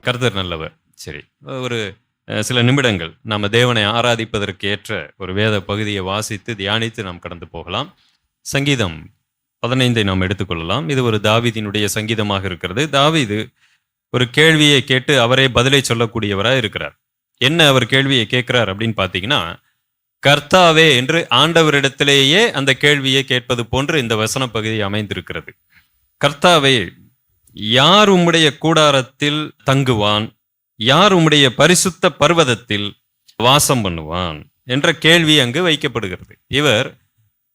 கர்த்தர் நல்லவர். சரி, ஒரு சில நிமிடங்கள் நாம் தேவனை ஆராதிப்பதற்கு ஏற்ற ஒரு வேத பகுதியை வாசித்து தியானித்து நாம் கடந்து போகலாம். சங்கீதம் 15 நாம் எடுத்துக்கொள்ளலாம். இது ஒரு தாவீதினுடைய சங்கீதமாக இருக்கிறது. தாவீது ஒரு கேள்வியை கேட்டு அவரே பதிலை சொல்லக்கூடியவராக இருக்கிறார். என்ன அவர் கேள்வியை கேட்கிறார் அப்படின்னு பார்த்தீங்கன்னா, கர்த்தாவே என்று ஆண்டவரிடத்திலேயே அந்த கேள்வியை கேட்பது போன்று இந்த வசன பகுதி அமைந்திருக்கிறது. கர்த்தாவே, யார் உம்முடைய கூடாரத்தில் தங்குவான், யார் உம்முடைய பரிசுத்த பர்வதத்தில் வாசம் பண்ணுவான் என்ற கேள்வி அங்கு வைக்கப்படுகிறது. இவர்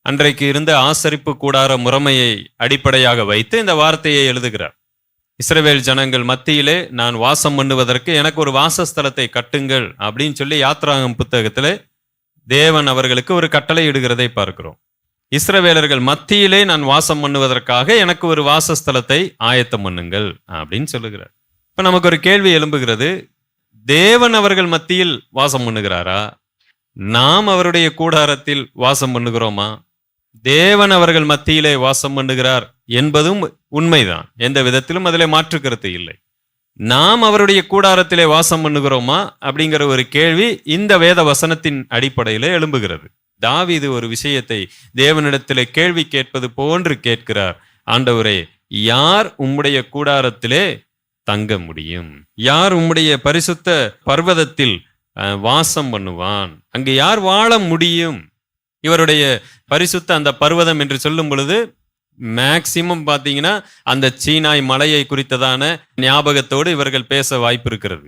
அன்றைக்கு இருந்த ஆசரிப்பு கூடார முறைமையை அடிப்படையாக வைத்து இந்த வார்த்தையை எழுதுகிறார். இஸ்ரவேல் ஜனங்கள் மத்தியிலே நான் வாசம் பண்ணுவதற்கு எனக்கு ஒரு வாசஸ்தலத்தை கட்டுங்கள் அப்படின்னு சொல்லி யாத்ராகமம் புத்தகத்திலே தேவன் அவர்களுக்கு ஒரு கட்டளை இடுகிறதை பார்க்கிறோம். இஸ்ரவேலர்கள் மத்தியிலே நான் வாசம் பண்ணுவதற்காக எனக்கு ஒரு வாசஸ்தலத்தை ஆயத்தம் பண்ணுங்கள் அப்படின்னு சொல்லுகிறார். இப்ப நமக்கு ஒரு கேள்வி எழும்புகிறது, தேவன் அவர்கள் மத்தியில் வாசம் பண்ணுகிறாரா, நாம் அவருடைய கூடாரத்தில் வாசம் பண்ணுகிறோமா? தேவன் அவர்கள் மத்தியிலே வாசம் பண்ணுகிறார் என்பதும் உண்மைதான், எந்த விதத்திலும் அதிலே மாற்று கருத்து இல்லை. நாம் அவருடைய கூடாரத்திலே வாசம் பண்ணுகிறோமா அப்படிங்கிற ஒரு கேள்வி இந்த வேத வசனத்தின் அடிப்படையிலே எழும்புகிறது. தாவீது ஒரு விஷயத்தை தேவனிடத்திலே கேள்வி கேட்பது போன்று கேட்கிறார். ஆண்டவரே, யார் உம்முடைய கூடாரத்திலே தங்க முடியும், யார் உம்முடைய பரிசுத்த பர்வதத்தில் வாசம் பண்ணுவான், அங்கு யார் வாழ முடியும்? இவருடைய பரிசுத்த அந்த பர்வதம் என்று சொல்லும் பொழுது மேக்சிமம் பார்த்தீங்கன்னா அந்த சீனாய் மலையை குறித்ததான ஞாபகத்தோடு இவர்கள் பேச வாய்ப்பு இருக்கிறது.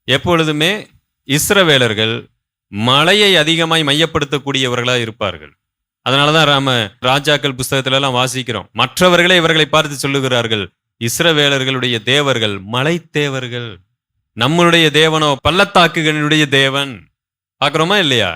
எப்பொழுதுமே இஸ்ரவேலர்கள் மலையை அதிகமாய் மையப்படுத்தக்கூடியவர்களாக இருப்பார்கள். அதனாலதான் ராஜாக்கள் புஸ்தகத்துல எல்லாம் வாசிக்கிறோம், மற்றவர்களே இவர்களை பார்த்து சொல்லுகிறார்கள், இஸ்ரவேலர்களுடைய தேவர்கள் மலை தேவர்கள், நம்மளுடைய தேவனோ பள்ளத்தாக்குகளுடைய தேவன். பார்க்கிறோமா இல்லையா?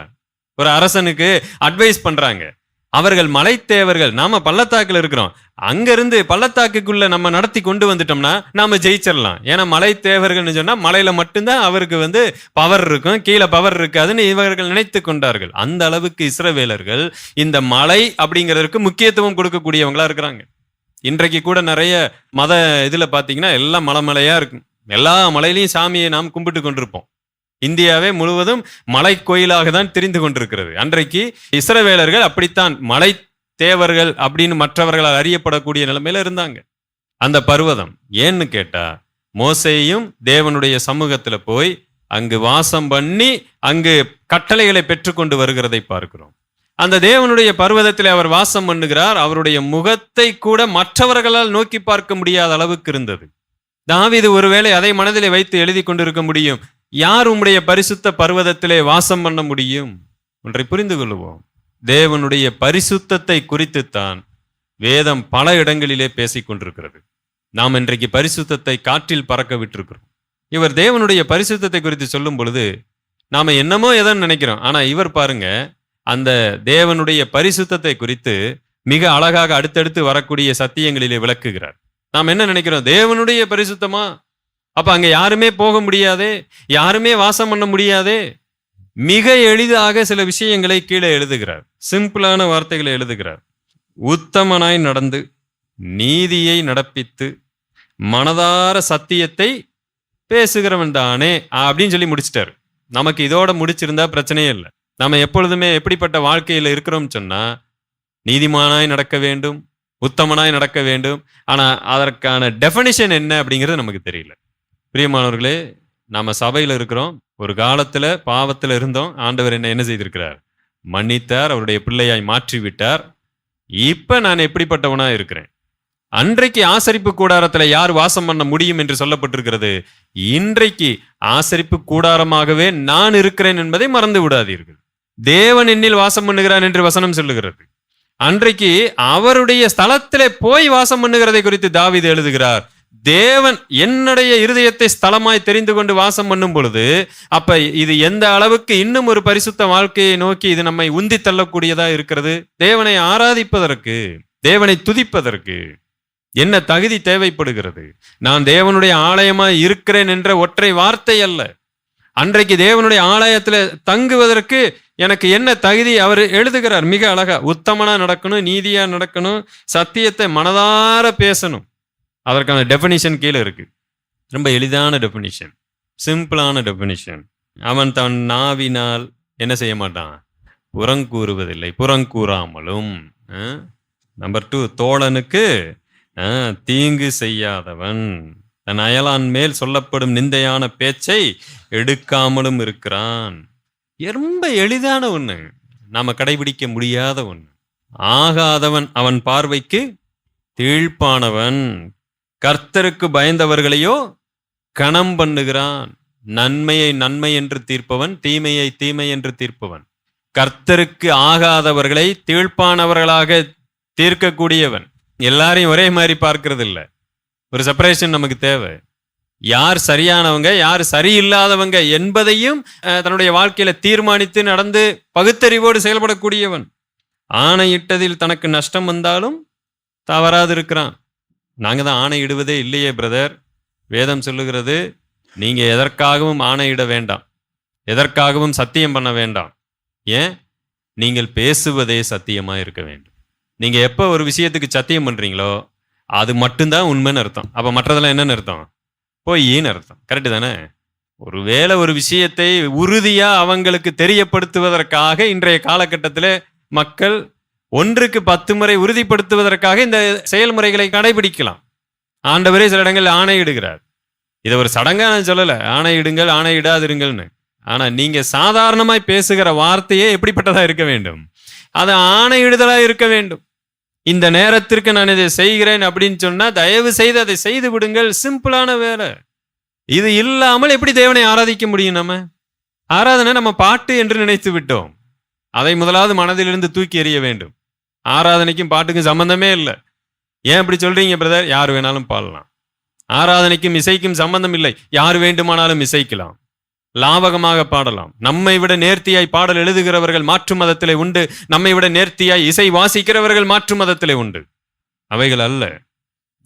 ஒரு அரசனுக்கு அட்வைஸ் பண்றாங்க, அவர்கள் மலை தேவர்கள், நாம பள்ளத்தாக்குல இருக்கிறோம், அங்கிருந்து பள்ளத்தாக்குக்குள்ள நம்ம நடத்தி கொண்டு வந்துட்டோம்னா நாம ஜெயிச்சிடலாம். ஏன்னா மலை தேவர்கள்னு சொன்னா மலையில மட்டும்தான் அவருக்கு பவர் இருக்கும், கீழே பவர் இருக்காதுன்னு இவர்கள் நினைத்து கொண்டார்கள். அந்த அளவுக்கு இஸ்ரவேலர்கள் இந்த மலை அப்படிங்கிறதுக்கு முக்கியத்துவம் கொடுக்கக்கூடியவங்களா இருக்கிறாங்க. இன்றைக்கு கூட நிறைய மத இதுல பாத்தீங்கன்னா எல்லாம் மலைமலையா இருக்கும், எல்லா மலையிலையும் சாமியை நாம் கும்பிட்டு கொண்டிருப்போம். இந்தியாவே முழுவதும் மலை கோயிலாக தான் தெரிந்து கொண்டிருக்கிறது. அன்றைக்கு இஸ்ரவேலர்கள் அப்படித்தான் மலை தேவர்கள் அப்படின்னு மற்றவர்களால் அறியப்படக்கூடிய நிலைமையில இருந்தாங்க. அந்த பர்வதம் ஏன்னு கேட்டா, மோசேயும் தேவனுடைய சமூகத்துல போய் அங்கு வாசம் பண்ணி அங்கு கட்டளைகளை பெற்றுக்கொண்டு வருகிறதை பார்க்கிறோம். அந்த தேவனுடைய பர்வதத்தில் அவர் வாசம் பண்ணுகிறார். அவருடைய முகத்தை கூட மற்றவர்களால் நோக்கி பார்க்க முடியாத அளவுக்கு இருந்தது. தாவீது ஒருவேளை அதை மனதிலே வைத்து எழுதி கொண்டிருக்க முடியும், யார் உம்முடைய பரிசுத்த பர்வதத்திலே வாசம் பண்ண முடியும்? ஒன்றை புரிந்து கொள்வோம், தேவனுடைய பரிசுத்தத்தை குறித்துத்தான் வேதம் பல இடங்களிலே பேசிக் கொண்டிருக்கிறது. நாம் இன்றைக்கு பரிசுத்தத்தை காற்றில் பறக்க விட்டிருக்கிறோம். இவர் தேவனுடைய பரிசுத்தத்தை குறித்து சொல்லும் பொழுது நாம என்னமோ எதோ நினைக்கிறோம், ஆனா இவர் பாருங்க, அந்த தேவனுடைய பரிசுத்தத்தை குறித்து மிக அழகாக அடுத்தடுத்து வரக்கூடிய சத்தியங்களிலே விளக்குகிறார். நாம் என்ன நினைக்கிறோம், தேவனுடைய பரிசுத்தமா, அப்ப அங்க யாருமே போக முடியாதே, யாருமே வாசம் பண்ண முடியாதே. மிக எளிதாக சில விஷயங்களை கீழே எழுதுகிறார், சிம்பிளான வார்த்தைகளை எழுதுகிறார். உத்தமனாய் நடந்து நீதியை நடப்பித்து மனதார சத்தியத்தை பேசுகிறவன் தானே அப்படின்னு சொல்லி முடிச்சிட்டாரு. நமக்கு இதோட முடிச்சிருந்தா பிரச்சனையே இல்லை. நம்ம எப்பொழுதுமே எப்படிப்பட்ட வாழ்க்கையில இருக்கிறோம் சொன்னா, நீதிமானாய் நடக்க வேண்டும், உத்தமனாய் நடக்க வேண்டும். ஆனா அதற்கான டெஃபினிஷன் என்ன அப்படிங்கிறது நமக்கு தெரியல. பிரியமானவர்களே, நாம சபையில இருக்கிறோம், ஒரு காலத்துல பாவத்துல இருந்தோம், ஆண்டவர் என்ன செய்திருக்கிறார், மன்னித்தார், அவருடைய பிள்ளையாய் மாற்றி விட்டார். இப்ப நான் எப்படிப்பட்டவனா இருக்கிறேன்? அன்றைக்கு ஆசரிப்பு கூடாரத்துல யார் வாசம் பண்ண முடியும் என்று சொல்லப்பட்டிருக்கிறது. இன்றைக்கு ஆசரிப்பு கூடாரமாகவே நான் இருக்கிறேன் என்பதை மறந்து விடாதீர்கள். தேவன் என்னில் வாசம் பண்ணுகிறான் என்று வசனம் சொல்லுகிறது. அன்றைக்கு அவருடைய ஸ்தலத்திலே போய் வாசம் பண்ணுகிறதை குறித்து தாவீது எழுதுகிறார். தேவன் என்னுடைய இருதயத்தை ஸ்தலமாய் தெரிந்து கொண்டு வாசம் பண்ணும் பொழுது, அப்ப இது எந்த அளவுக்கு இன்னும் ஒரு பரிசுத்த வாழ்க்கையை நோக்கி இது நம்மை உந்தி தள்ளக்கூடியதா இருக்கிறது. தேவனை ஆராதிப்பதற்கு, தேவனை துதிப்பதற்கு என்ன தகுதி தேவைப்படுகிறது? நான் தேவனுடைய ஆலயமாய் இருக்கிறேன் என்ற ஒற்றை வார்த்தை அல்ல, அன்றைக்கு தேவனுடைய ஆலயத்துல தங்குவதற்கு எனக்கு என்ன தகுதி அவர் எழுதுகிறார் மிக அழகா. உத்தமனா நடக்கணும், நீதியா நடக்கணும், சத்தியத்தை மனதார பேசணும். அதற்கான டெஃபினிஷன் கீழே இருக்கு. ரொம்ப எளிதான டெஃபினிஷன், சிம்பிளான டெஃபினிஷன். அவன் தன் நாவினால் என்ன செய்ய மாட்டான்? புறங்கூறுவதில்லை, புறங்கூறாமலும். நம்பர் 2, தோழனுக்கு தீங்கு செய்யாதவன், தன் அயலான் மேல் சொல்லப்படும் நிந்தையான பேச்சை எடுக்காமலும் இருக்கிறான். ரொம்ப எளிதான ஒண்ணு, நாம கடைபிடிக்க முடியாத ஒண்ணு. ஆகாதவன் அவன் பார்வைக்கு தீழ்ப்பானவன், கர்த்தருக்கு பயந்தவர்களையோ கணம் பண்ணுகிறான். நன்மையை நன்மை என்று தீர்ப்பவன், தீமையை தீமை என்று தீர்ப்பவன். கர்த்தருக்கு ஆகாதவர்களை தீழ்ப்பானவர்களாக தீர்க்கக்கூடியவன். எல்லாரையும் ஒரே மாதிரி பார்க்கறது இல்லை. ஒரு செப்பரேஷன் நமக்கு தேவை. யார் சரியானவங்க, யார் சரியில்லாதவங்க என்பதையும் தன்னுடைய வாழ்க்கையில தீர்மானித்து நடந்து பகுத்தறிவோடு செயல்படக்கூடியவன். ஆணையிட்டதில் தனக்கு நஷ்டம் வந்தாலும் தவறாது இருக்கிறான். நாங்க தான் ஆணையிடுவதே இல்லையே பிரதர். வேதம் சொல்லுகிறது, நீங்க எதற்காகவும் ஆணையிட வேண்டாம், எதற்காகவும் சத்தியம் பண்ண வேண்டாம். ஏன்? நீங்கள் பேசுவதே சத்தியமா இருக்க வேண்டும். நீங்க எப்ப ஒரு விஷயத்துக்கு சத்தியம் பண்றீங்களோ அது மட்டும்தான் உண்மைன்னு அர்த்தம். அப்ப மற்றதெல்லாம் என்னன்னு அர்த்தம்? பொய்ன்னு அர்த்தம். கரெக்டு தானே? ஒருவேளை ஒரு விஷயத்தை உறுதியா அவங்களுக்கு தெரியப்படுத்துவதற்காக இன்றைய காலகட்டத்தில் மக்கள் 1க்கு 10 முறை உறுதிப்படுத்துவதற்காக இந்த செயல்முறைகளை கடைபிடிக்கலாம். ஆண்டவரே சில இடங்களில் ஆணையிடுகிறார். இதை ஒரு சடங்கா நான் சொல்லலை, ஆணையிடுங்கள் ஆணையிடாதிருங்கள்னு. ஆனா நீங்க சாதாரணமாய் பேசுகிற வார்த்தையே எப்படிப்பட்டதா இருக்க வேண்டும்? அது ஆணையிடுதலா இருக்க வேண்டும். இந்த நேரத்திற்கு நான் இதை செய்கிறேன் அப்படின்னு சொன்னா தயவு செய்து அதை செய்து விடுங்கள். சிம்பிளான வேலை. இது இல்லாமல் எப்படி தேவனை ஆராதிக்க முடியும்? நம்ம ஆராதனை நம்ம பாட்டு என்று நினைத்து விட்டோம். அதை முதலாவது மனதிலிருந்து தூக்கி எறிய வேண்டும். ஆராதனைக்கும் பாட்டுக்கும் சம்பந்தமே இல்லை. ஏன் இப்படி சொல்றீங்க பிரதர்? யார் வேணாலும் பாடலாம். ஆராதனைக்கும் இசைக்கும் சம்பந்தம் இல்லை. யார் வேண்டுமானாலும் இசைக்கலாம், லாவகமாக பாடலாம். நம்மை விட நேர்த்தியாய் பாடல் எழுதுகிறவர்கள் மாற்று மதத்திலே உண்டு. நம்மை விட நேர்த்தியாய் இசை வாசிக்கிறவர்கள் மாற்று மதத்திலே உண்டு. அவைகள் அல்ல.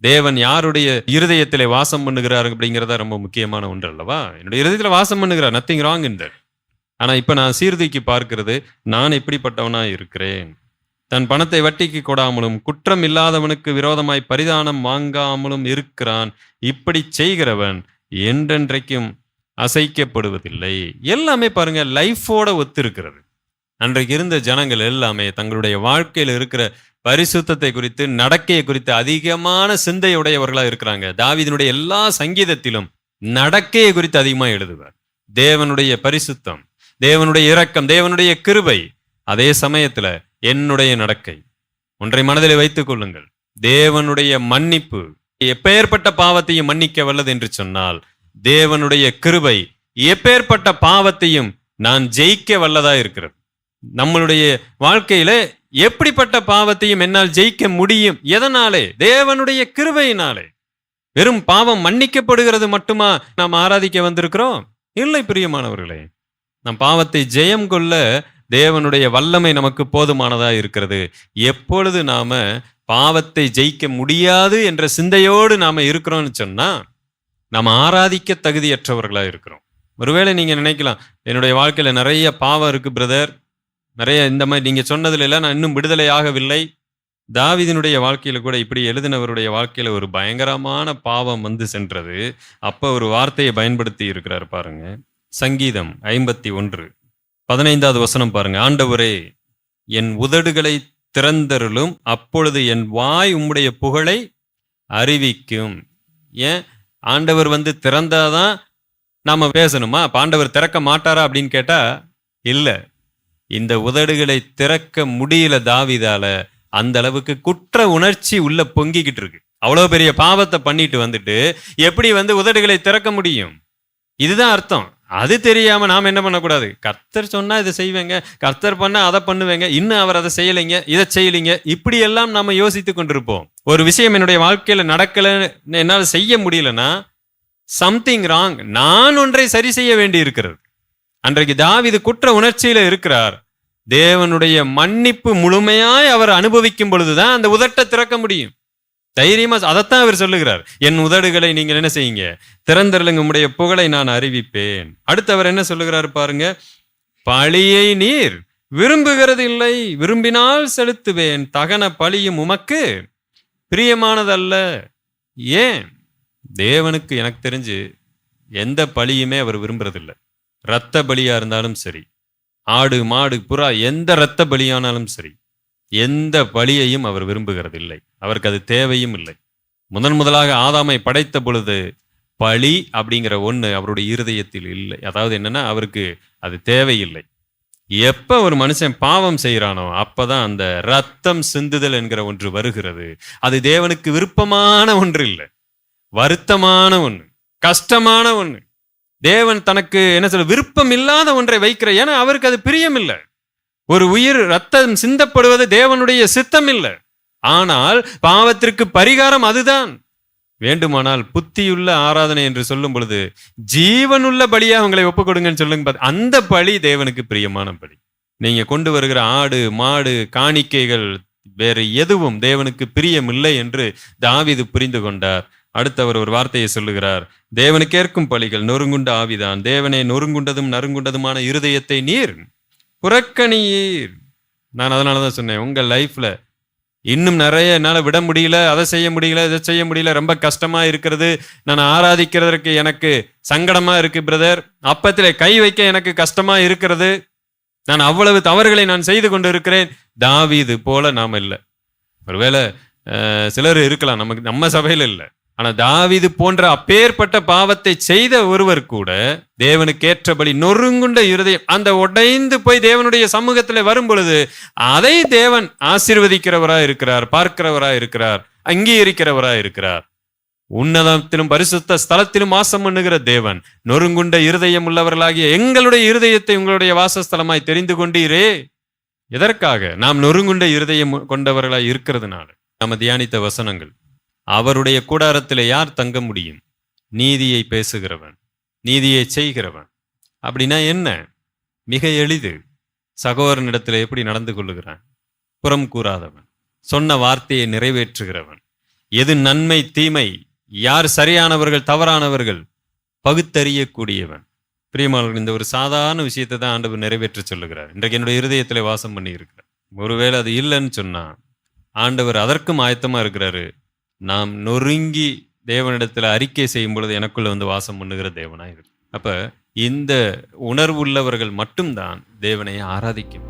தேவன் யாருடைய இருதயத்திலே வாசம் பண்ணுகிறார் அப்படிங்கிறதா ரொம்ப முக்கியமான ஒன்று அல்லவா? என்னுடைய இருதயத்தில் வாசம் பண்ணுகிறார், நத்திங் ராங் இன் தட். ஆனா இப்ப நான் சீர்தூக்கி பார்க்கிறது, நான் எப்படிப்பட்டவனா இருக்கிறேன். தன் பணத்தை வட்டிக்கு கொடாமலும் குற்றம் இல்லாதவனுக்கு விரோதமாய் பரிதானம் வாங்காமலும் இருக்கிறான். இப்படி செய்கிறவன் என்றென்றைக்கும் அசைக்கப்படுவதில்லை. எல்லாமே பாருங்க லைஃபோட ஒத்து இருக்கிறது. அன்றைக்கு இருந்த ஜனங்கள் எல்லாமே தங்களுடைய வாழ்க்கையில் இருக்கிற பரிசுத்தத்தை குறித்து, நடக்கையை குறித்து அதிகமான சிந்தையுடையவர்களா இருக்கிறாங்க. தாவீதினுடைய எல்லா சங்கீதத்திலும் நடக்கையை குறித்து அதிகமா எழுதுவார். தேவனுடைய பரிசுத்தம், தேவனுடைய இரக்கம், தேவனுடைய கிருபை. அதே சமயத்துல என்னுடைய நடக்கை. ஒன்றை மனதில் வைத்துக் கொள்ளுங்கள், தேவனுடைய மன்னிப்பு எப்பேற்பட்ட பாவத்தையும் மன்னிக்க வல்லது என்று சொன்னால், தேவனுடைய கிருபை எப்பேற்பட்ட பாவத்தையும் நான் ஜெயிக்க வல்லதா இருக்கிறது. நம்மளுடைய வாழ்க்கையில எப்படிப்பட்ட பாவத்தையும் என்னால் ஜெயிக்க முடியும். எதனாலே? தேவனுடைய கிருபையினாலே. வெறும் பாவம் மன்னிக்கப்படுகிறது மட்டுமா நாம் ஆராதிக்க வந்திருக்கிறோம்? இல்லை பிரியமானவர்களே. நம் பாவத்தை ஜெயம் கொள்ள தேவனுடைய வல்லமை நமக்கு போதுமானதா இருக்கிறது. எப்பொழுது நாம பாவத்தை ஜெயிக்க முடியாது என்ற சிந்தையோடு நாம இருக்கிறோம்னு சொன்னா நாம் ஆராதிக்க தகுதியற்றவர்களா இருக்கிறோம். ஒருவேளை நீங்க நினைக்கலாம், என்னுடைய வாழ்க்கையில நிறைய பாவம் இருக்கு பிரதர், நிறைய இந்த மாதிரி நீங்க சொன்னதுல எல்லாம் நான் இன்னும் விடுதலை ஆகவில்லை. தாவீதினுடைய வாழ்க்கையில கூட இப்படி எழுதினவருடைய வாழ்க்கையில ஒரு பயங்கரமான பாவம் வந்து சென்றது. அப்ப ஒரு வார்த்தையை பயன்படுத்தி இருக்கிறார் பாருங்க. சங்கீதம் 51:15 வசனம் பாருங்க. ஆண்டவரே, என் உதடுகளை திறந்தருளும், அப்பொழுது என் வாய் உம்முடைய புகழை அறிவிக்கும். ஏன் ஆண்டவர் வந்து திறந்தாதான் நாம பேசணுமா? ஆண்டவர் திறக்க மாட்டாரா அப்படின்னு கேட்டா இல்ல. இந்த உதடுகளை திறக்க முடியல தாவீதால. அந்த அளவுக்கு குற்ற உணர்ச்சி உள்ள பொங்கிக்கிட்டு இருக்கு. அவ்வளவு பெரிய பாவத்தை பண்ணிட்டு வந்துட்டு எப்படி வந்து உதடுகளை திறக்க முடியும்? இதுதான் அர்த்தம். அது தெரியாம நாம என்ன பண்ணக்கூடாது? கர்த்தர் சொன்னா இதை செய்வேங்க, கர்த்தர் பண்ணா அதை பண்ணுவேங்க, இன்னும் அவர் அதை செய்யலைங்க, இதை செய்யலைங்க, இப்படி எல்லாம் நாம யோசித்து கொண்டிருப்போம். ஒரு விஷயம் என்னுடைய வாழ்க்கையில நடக்கல, என்னால் செய்ய முடியலன்னா சம்திங் ராங். நான் ஒன்றை சரி செய்ய வேண்டி இருக்கிறது. அன்றைக்கு தாவீது குற்ற உணர்ச்சியில இருக்கிறார். தேவனுடைய மன்னிப்பு முழுமையாய் அவர் அனுபவிக்கும் பொழுதுதான் அந்த உதட்டை திறக்க முடியும். தைரியமா அதைத்தான் அவர் சொல்லுகிறார். என் உதடுகளை நீங்கள் என்ன செய்யுங்க, திறந்தருளுங்க, உம்முடைய புகழை நான் அறிவிப்பேன். அடுத்து அவர் என்ன சொல்லுகிறார் பாருங்க. பழியை நீர் விரும்புகிறது இல்லை, விரும்பினால் செலுத்துவேன், தகன பழியும் உமக்கு பிரியமானதல்ல. ஏன்? தேவனுக்கு எனக்கு தெரிஞ்சு எந்த பலியுமே அவர் விரும்புறதில்லை. இரத்த பலியா இருந்தாலும் சரி, ஆடு மாடு புறா எந்த இரத்த பலியானாலும் சரி, எந்த பலியையும் அவர் விரும்புகிறதில்லை. அவருக்கு அது தேவையும் இல்லை. முதலாக ஆதாமை படைத்த பொழுது பலி அப்படிங்கிற ஒண்ணு அவருடைய இருதயத்தில் இல்லை. அதாவது என்னன்னா, அவருக்கு அது தேவையில்லை. எப்ப ஒரு மனுஷன் பாவம் செய்யறானோ அப்பதான் அந்த ரத்தம் சிந்துதல் என்கிற ஒன்று வருகிறது. அது தேவனுக்கு விருப்பமான ஒன்று இல்லை, வருத்தமான ஒண்ணு, கஷ்டமான ஒண்ணு. தேவன் தனக்கு என்ன சொல்ல விருப்பம் இல்லாத ஒன்றை வைக்கிற, ஏன்னா அவருக்கு அது பிரியம் இல்லை. ஒரு உயிர் ரத்தம் சிந்தப்படுவது தேவனுடைய சித்தம் இல்லை. ஆனால் பாவத்திற்கு பரிகாரம் அதுதான். வேண்டுமானால் புத்தியுள்ள ஆராதனை என்று சொல்லும் பொழுது ஜீவனுள்ள பலியா அவங்களை ஒப்புக் கொடுங்கன்னு சொல்லுங்க. அந்த பலி தேவனுக்கு பிரியமான பலி. நீங்க கொண்டு வருகிற ஆடு மாடு காணிக்கைகள் வேறு எதுவும் தேவனுக்கு பிரியமில்லை என்று தாவீது புரிந்து கொண்டார். அடுத்தவர் ஒரு வார்த்தையை சொல்லுகிறார், தேவனுக்கு ஏற்கும் பலிகள் நொறுங்குண்ட ஆவிதான், தேவனே நொறுங்குண்டதும் நறுங்குண்டதுமான இருதயத்தை நீர் புறக்கணியீர். நான் அதனாலதான் சொன்னேன், உங்க லைஃப்ல இன்னும் நிறைய என்னால் விட முடியல, அதை செய்ய முடியல, இதை செய்ய முடியல, ரொம்ப கஷ்டமா இருக்கிறது, நான் ஆராதிக்கிறதற்கு எனக்கு சங்கடமா இருக்கு பிரதர், அப்பத்திலே கை வைக்க எனக்கு கஷ்டமா இருக்கிறது, நான் அவ்வளவு தவறுகளை நான் செய்து கொண்டு இருக்கிறேன். தாவீது போல நாம இல்லை. ஒருவேளை சிலர் இருக்கலாம், நமக்கு நம்ம சபையில இல்லை. ஆனா தாவீது போன்ற அப்பேற்பட்ட பாவத்தை செய்த ஒருவர் கூட தேவனுக்கு ஏற்றபடி நொறுங்குண்ட இருதயம், அந்த உடைந்து போய் தேவனுடைய சமூகத்தில் வரும் பொழுது அதை தேவன் ஆசீர்வதிக்கிறவராய் இருக்கிறார், பார்க்கிறவராய் இருக்கிறார், அங்கீகரிக்கிறவராய் இருக்கிறார். உன்னதத்திலும் பரிசுத்த ஸ்தலத்திலும் வாசம் பண்ணுகிற தேவன் நொறுங்குண்ட இருதயம் உள்ளவர்களாகிய எங்களுடைய இருதயத்தை உங்களுடைய வாசஸ்தலமாய் தெரிந்து கொண்டீரே. எதற்காக? நாம் நொறுங்குண்ட இருதயம் கொண்டவர்களாய் இருக்கிறதுனால. நாம தியானித்த வசனங்கள், அவருடைய கூடாரத்தில் யார் தங்க முடியும்? நீதியை பேசுகிறவன், நீதியை செய்கிறவன். அப்படின்னா என்ன? மிக எளிது. சகோதரனிடத்தில் எப்படி நடந்து கொள்ளுகிறான்? புறம் கூறாதவன், சொன்ன வார்த்தையை நிறைவேற்றுகிறவன், எது நன்மை தீமை, யார் சரியானவர்கள் தவறானவர்கள் பகுத்தறியக்கூடியவன். பிரியமானவர்கள், இந்த ஒரு சாதாரண விஷயத்தை தான் ஆண்டவர் நிறைவேற்ற சொல்லுகிறார். இன்றைக்கு என்னுடைய இருதயத்தில் வாசம் பண்ணி இருக்கிறார். ஒருவேளை அது இல்லைன்னு சொன்னா ஆண்டவர் அதற்கும் ஆயத்தமா இருக்கிறாரு. நாம் நொறுங்கி தேவனிடத்துல அறிக்கை செய்யும் பொழுது எனக்குள்ள வந்து வாசம் பண்ணுகிற தேவனாய் இருக்கு. அப்ப இந்த உணர்வுள்ளவர்கள் மட்டும்தான் தேவனை ஆராதிக்கும்.